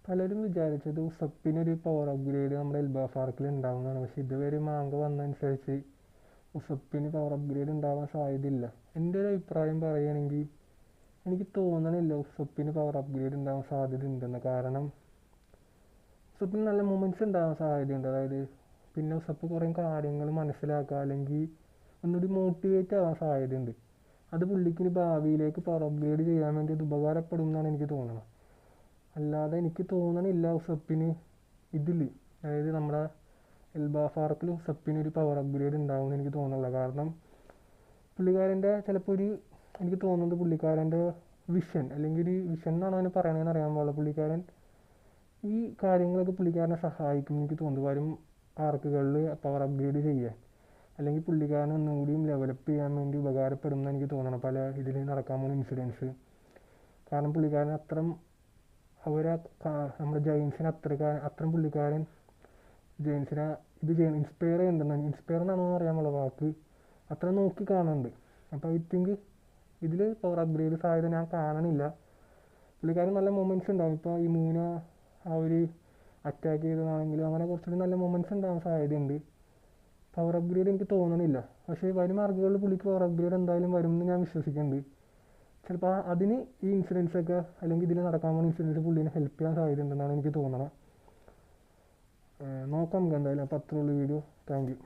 പലരും വിചാരിച്ചത് ഉസപ്പിനൊരു power upgrade നമ്മുടെ എൽബാഫാർക്കിൽ ഉണ്ടാവുന്നതാണ്. പക്ഷെ ഇതുവരെ മാങ്ക വന്നതനുസരിച്ച് ഉസപ്പിന് പവർ അപ്ഗ്രേഡ് ഉണ്ടാവാൻ സാധ്യതയില്ല. എൻ്റെ ഒരു അഭിപ്രായം പറയുകയാണെങ്കിൽ എനിക്ക് തോന്നണില്ല ഉസപ്പിന് പവർ അപ്ഗ്രേഡ് ഉണ്ടാവാൻ സാധ്യത ഉണ്ടെന്ന്. കാരണം ഉസപ്പിന് നല്ല മൂമെൻറ്റ്സ് ഉണ്ടാവാൻ സാധ്യതയുണ്ട്. അതായത് പിന്നെ ഉസപ്പ് കുറേ കാര്യങ്ങൾ മനസ്സിലാക്കുക, അല്ലെങ്കിൽ ഒന്നുകൂടി മോട്ടിവേറ്റ് ആവാൻ സാധ്യതയുണ്ട്. അത് പുള്ളിക്ക് ഭാവിയിലേക്ക് പവർ അപ്ഗ്രേഡ് ചെയ്യാൻ വേണ്ടി അത് ഉപകാരപ്പെടും എന്നാണ് എനിക്ക് തോന്നുന്നത്. അല്ലാതെ എനിക്ക് തോന്നണില്ല ഉസപ്പിന് ഇതിൽ, അതായത് നമ്മുടെ എൽബാഫാർക്കിൽ ഉസപ്പിന് ഒരു പവർ അപ്ഗ്രേഡ് ഉണ്ടാവുമെന്ന് എനിക്ക് തോന്നുന്നില്ല. കാരണം പുള്ളിക്കാരൻ്റെ ചിലപ്പോൾ എനിക്ക് തോന്നുന്നത് പുള്ളിക്കാരൻ്റെ വിഷൻ, അല്ലെങ്കിൽ ഒരു വിഷൻ എന്നാണ് അവന് പറയണതെന്ന് അറിയാൻ പാടില്ല. പുള്ളിക്കാരൻ ഈ കാര്യങ്ങളൊക്കെ പുള്ളിക്കാരനെ സഹായിക്കും എനിക്ക് തോന്നുന്നു വരും ആർക്കുകളിൽ പവർ അപ്ഗ്രേഡ് ചെയ്യാൻ, അല്ലെങ്കിൽ പുള്ളിക്കാരൻ ഒന്നുകൂടിയും ഡെവലപ്പ് ചെയ്യാൻ വേണ്ടി ഉപകാരപ്പെടുമെന്ന് എനിക്ക് തോന്നണം പല ഇതിൽ നടക്കാൻ പോകുന്ന ഇൻസിഡൻസ്. കാരണം പുള്ളിക്കാരൻ അത്രയും നമ്മുടെ ജെയിംസിനെ അത്രയും പുള്ളിക്കാരൻ ജെയിംസിനെ ഇൻസ്പയർ ചെയ്യുന്നുണ്ടെന്ന്, ഇൻസ്പയർ എന്നാണോ അറിയാമുള്ള വാക്ക്, അത്ര നോക്കി കാണുന്നുണ്ട്. അപ്പോൾ ഐ തിങ്ക് ഇതിൽ പവർ അപ്ഗ്രേഡ് സാധ്യത ഞാൻ കാണണില്ല. പുള്ളിക്കാരൻ നല്ല മൊമെൻറ്റ്സ് ഉണ്ടാവും. ഇപ്പോൾ ഈ മൂന ആ ഒരു അറ്റാക്ക് ചെയ്തതാണെങ്കിലും അങ്ങനെ കുറച്ചുകൂടി നല്ല മൊമെൻറ്റ്സ് ഉണ്ടാവാൻ സാധ്യതയുണ്ട്. പവർ അപ്ഗ്രേഡ് എനിക്ക് തോന്നണില്ല. പക്ഷേ വരും മാർക്കുകളിൽ പുള്ളിക്ക് പവർ അപ്ഗ്രേഡ് എന്തായാലും വരുമെന്ന് ഞാൻ വിശ്വസിക്കുന്നുണ്ട്. ചിലപ്പോൾ അതിന് ഈ ഇൻസിഡൻസൊക്കെ അല്ലെങ്കിൽ ഇതിൽ നടക്കാൻ പോകുന്ന ഇൻസിഡൻസ് പുള്ളിനെ ഹെൽപ്പ് ചെയ്യാൻ സാധ്യതയുണ്ടെന്നാണ് എനിക്ക് തോന്നണം. നോക്കാം നമുക്ക് എന്തായാലും. അപ്പോൾ അത്രയുള്ള വീഡിയോ. Thank you.